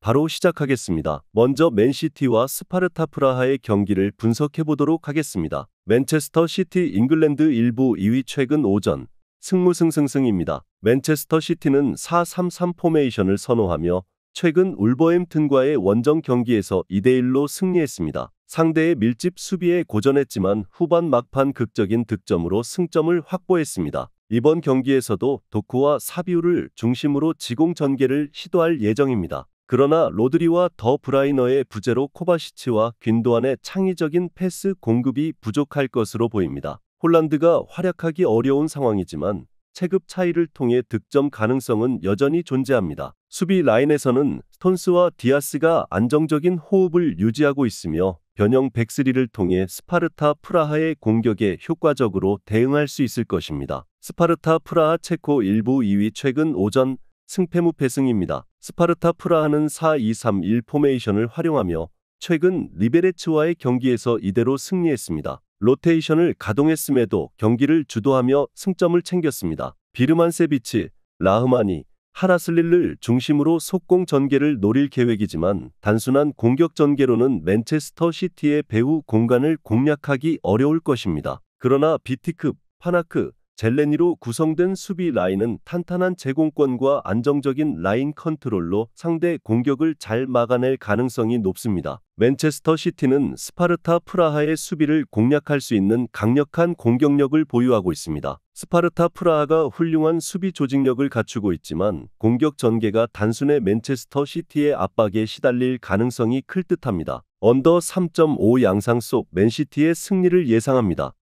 바로 시작하겠습니다. 먼저 맨시티와 스파르타 프라하의 경기를 분석해 보도록 하겠습니다. 맨체스터 시티 잉글랜드 1부 2위 최근 오전 승무승승승입니다. 맨체스터 시티는 4-3-3 포메이션을 선호하며 최근 울버햄튼과의 원정 경기에서 2대1로 승리했습니다. 상대의 밀집 수비에 고전했지만 후반 막판 극적인 득점으로 승점을 확보했습니다. 이번 경기에서도 도쿠와 사비우를 중심으로 지공 전개를 시도할 예정입니다. 그러나 로드리와 더 브라이너의 부재로 코바시치와 귄도안의 창의적인 패스 공급이 부족할 것으로 보입니다. 홀란드가 활약하기 어려운 상황이지만 체급 차이를 통해 득점 가능성은 여전히 존재합니다. 수비 라인에서는 스톤스와 디아스가 안정적인 호흡을 유지하고 있으며 변형 백스리를 통해 스파르타 프라하의 공격에 효과적으로 대응할 수 있을 것입니다. 스파르타 프라하 체코 1부 2위 최근 오전 승패무패승입니다. 스파르타 프라하는 4-2-3-1 포메이션을 활용하며 최근 리베레츠와의 경기에서 이대로 승리했습니다. 로테이션을 가동했음에도 경기를 주도하며 승점을 챙겼습니다. 비르만세비치, 라흐마니, 하라슬릴을 중심으로 속공 전개를 노릴 계획이지만 단순한 공격 전개로는 맨체스터 시티의 배후 공간을 공략하기 어려울 것입니다. 그러나 비티크, 파나크, 젤레니로 구성된 수비 라인은 탄탄한 제공권과 안정적인 라인 컨트롤로 상대 공격을 잘 막아낼 가능성이 높습니다. 맨체스터 시티는 스파르타 프라하의 수비를 공략할 수 있는 강력한 공격력을 보유하고 있습니다. 스파르타 프라하가 훌륭한 수비 조직력을 갖추고 있지만 공격 전개가 단순해 맨체스터 시티의 압박에 시달릴 가능성이 클 듯합니다. 언더 3.5 양상 속 맨시티의 승리를 예상합니다.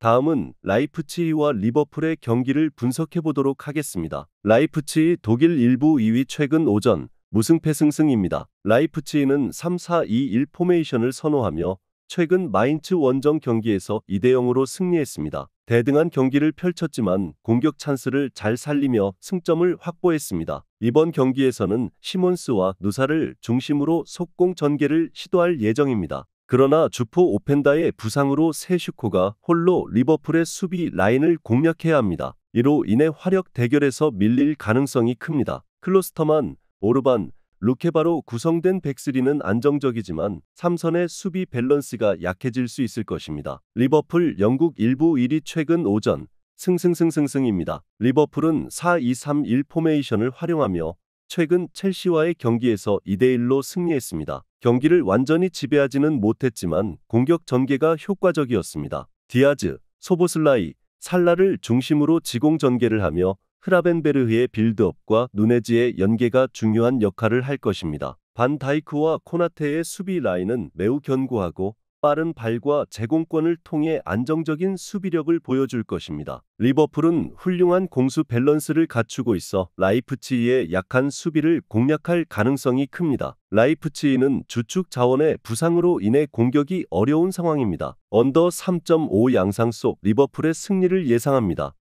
다음은 라이프치히와 리버풀의 경기를 분석해 보도록 하겠습니다. 라이프치히 독일 1부 2위 최근 오전 무승패승승입니다. 라이프치히는 3-4-2-1 포메이션을 선호하며 최근 마인츠 원정 경기에서 2대0으로 승리했습니다. 대등한 경기를 펼쳤지만 공격 찬스를 잘 살리며 승점을 확보했습니다. 이번 경기에서는 시몬스와 누사를 중심으로 속공 전개를 시도할 예정입니다. 그러나 주포 오펜다의 부상으로 세슈코가 홀로 리버풀의 수비 라인을 공략해야 합니다. 이로 인해 화력 대결에서 밀릴 가능성이 큽니다. 클로스터만, 오르반, 루케바로 구성된 백스리는 안정적이지만 3선의 수비 밸런스가 약해질 수 있을 것입니다. 리버풀 영국 1부 1위 최근 오전 승승승승승입니다. 리버풀은 4-2-3-1 포메이션을 활용하며 최근 첼시와의 경기에서 2대1로 승리했습니다. 경기를 완전히 지배하지는 못했지만 공격 전개가 효과적이었습니다. 디아즈, 소보슬라이, 살라를 중심으로 지공 전개를 하며 흐라벤베르흐의 빌드업과 누네즈의 연계가 중요한 역할을 할 것입니다. 반 다이크와 코나테의 수비 라인은 매우 견고하고 빠른 발과 제공권을 통해 안정적인 수비력을 보여줄 것입니다. 리버풀은 훌륭한 공수 밸런스를 갖추고 있어 라이프치히의 약한 수비를 공략할 가능성이 큽니다. 라이프치히는 주축 자원의 부상으로 인해 공격이 어려운 상황입니다. 언더 3.5 양상 속 리버풀의 승리를 예상합니다.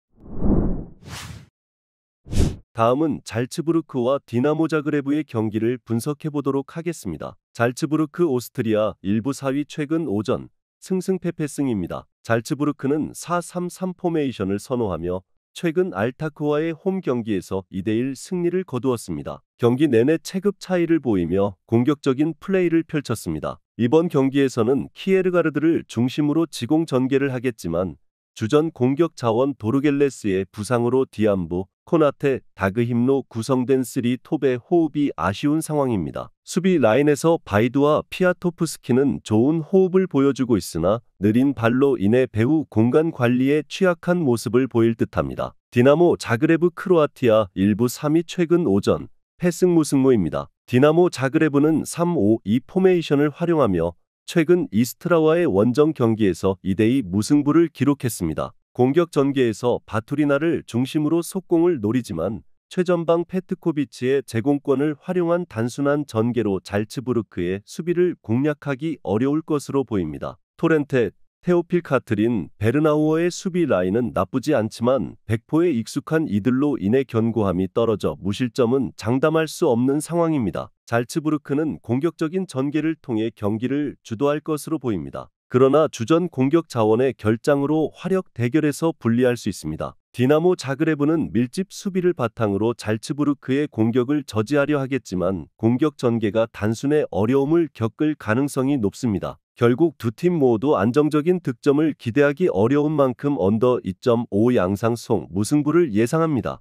다음은 잘츠부르크와 디나모 자그레브의 경기를 분석해 보도록 하겠습니다. 잘츠부르크 오스트리아 1부 4위 최근 오전 승승패패승입니다. 잘츠부르크는 4-3-3 포메이션을 선호하며 최근 알타크와의 홈 경기에서 2대1 승리를 거두었습니다. 경기 내내 체급 차이를 보이며 공격적인 플레이를 펼쳤습니다. 이번 경기에서는 키에르가르드를 중심으로 지공 전개를 하겠지만 주전 공격 자원 도르겔레스의 부상으로 디암부, 코나테, 다그힘로 구성된 3톱의 호흡이 아쉬운 상황입니다. 수비 라인에서 바이두와 피아토프스키는 좋은 호흡을 보여주고 있으나 느린 발로 인해 배후 공간 관리에 취약한 모습을 보일 듯합니다. 디나모 자그레브 크로아티아 1부 3위 최근 오전 패승무승무입니다. 디나모 자그레브는 3-5-2 포메이션을 활용하며 최근 이스트라와의 원정 경기에서 2대2 무승부를 기록했습니다. 공격 전개에서 바투리나를 중심으로 속공을 노리지만 최전방 페트코비치의 제공권을 활용한 단순한 전개로 잘츠부르크의 수비를 공략하기 어려울 것으로 보입니다. 토렌테, 테오필 카트린, 베르나우어의 수비 라인은 나쁘지 않지만 백포에 익숙한 이들로 인해 견고함이 떨어져 무실점은 장담할 수 없는 상황입니다. 잘츠부르크는 공격적인 전개를 통해 경기를 주도할 것으로 보입니다. 그러나 주전 공격 자원의 결장으로 화력 대결에서 불리할 수 있습니다. 디나모 자그레브는 밀집 수비를 바탕으로 잘츠부르크의 공격을 저지하려 하겠지만 공격 전개가 단순의 어려움을 겪을 가능성이 높습니다. 결국 두 팀 모두 안정적인 득점을 기대하기 어려운 만큼 언더 2.5 양상송 무승부를 예상합니다.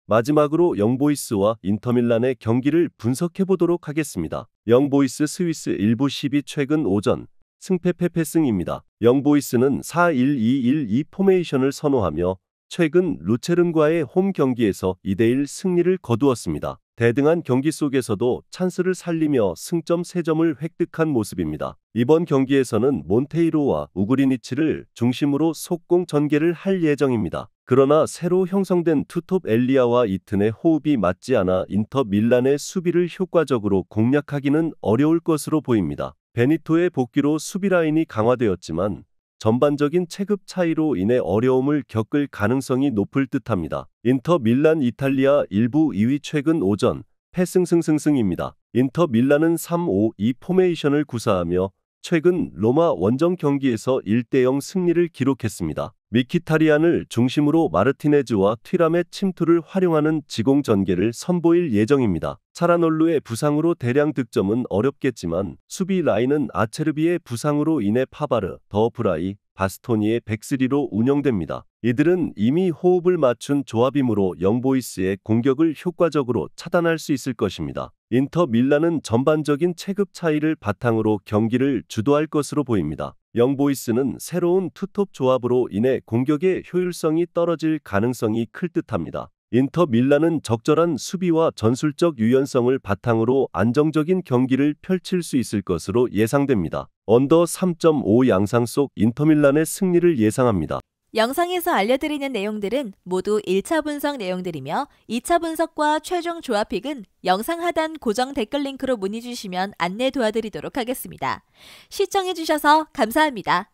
마지막으로 영보이스와 인터밀란의 경기를 분석해보도록 하겠습니다. 영보이스 스위스 일부 12 최근 오전 승패 패승입니다. 영보이스는 4-1-2-1-2 포메이션을 선호하며 최근 루체른과의 홈 경기에서 2대1 승리를 거두었습니다. 대등한 경기 속에서도 찬스를 살리며 승점 3점을 획득한 모습입니다. 이번 경기에서는 몬테이로와 우그리니치를 중심으로 속공 전개를 할 예정입니다. 그러나 새로 형성된 투톱 엘리아와 이튼의 호흡이 맞지 않아 인터 밀란의 수비를 효과적으로 공략하기는 어려울 것으로 보입니다. 베니토의 복귀로 수비 라인이 강화되었지만 전반적인 체급 차이로 인해 어려움을 겪을 가능성이 높을 듯합니다. 인터 밀란 이탈리아 일부 2위 최근 오전 패승승승승입니다. 인터 밀란은 3-5-2 포메이션을 구사하며 최근 로마 원정 경기에서 1대0 승리를 기록했습니다. 미키타리안을 중심으로 마르티네즈와 튀람의 침투를 활용하는 지공 전개를 선보일 예정입니다. 차라놀루의 부상으로 대량 득점은 어렵겠지만 수비 라인은 아체르비의 부상으로 인해 파바르, 더 브라이, 바스토니의 백스리로 운영됩니다. 이들은 이미 호흡을 맞춘 조합이므로 영보이스의 공격을 효과적으로 차단할 수 있을 것입니다. 인터 밀란은 전반적인 체급 차이를 바탕으로 경기를 주도할 것으로 보입니다. 영보이스는 새로운 투톱 조합으로 인해 공격의 효율성이 떨어질 가능성이 클 듯합니다. 인터 밀란은 적절한 수비와 전술적 유연성을 바탕으로 안정적인 경기를 펼칠 수 있을 것으로 예상됩니다. 언더 3.5 양상 속 인터밀란의 승리를 예상합니다. 영상에서 알려드리는 내용들은 모두 1차 분석 내용들이며 2차 분석과 최종 조합픽은 영상 하단 고정 댓글 링크로 문의 주시면 안내 도와드리도록 하겠습니다. 시청해주셔서 감사합니다.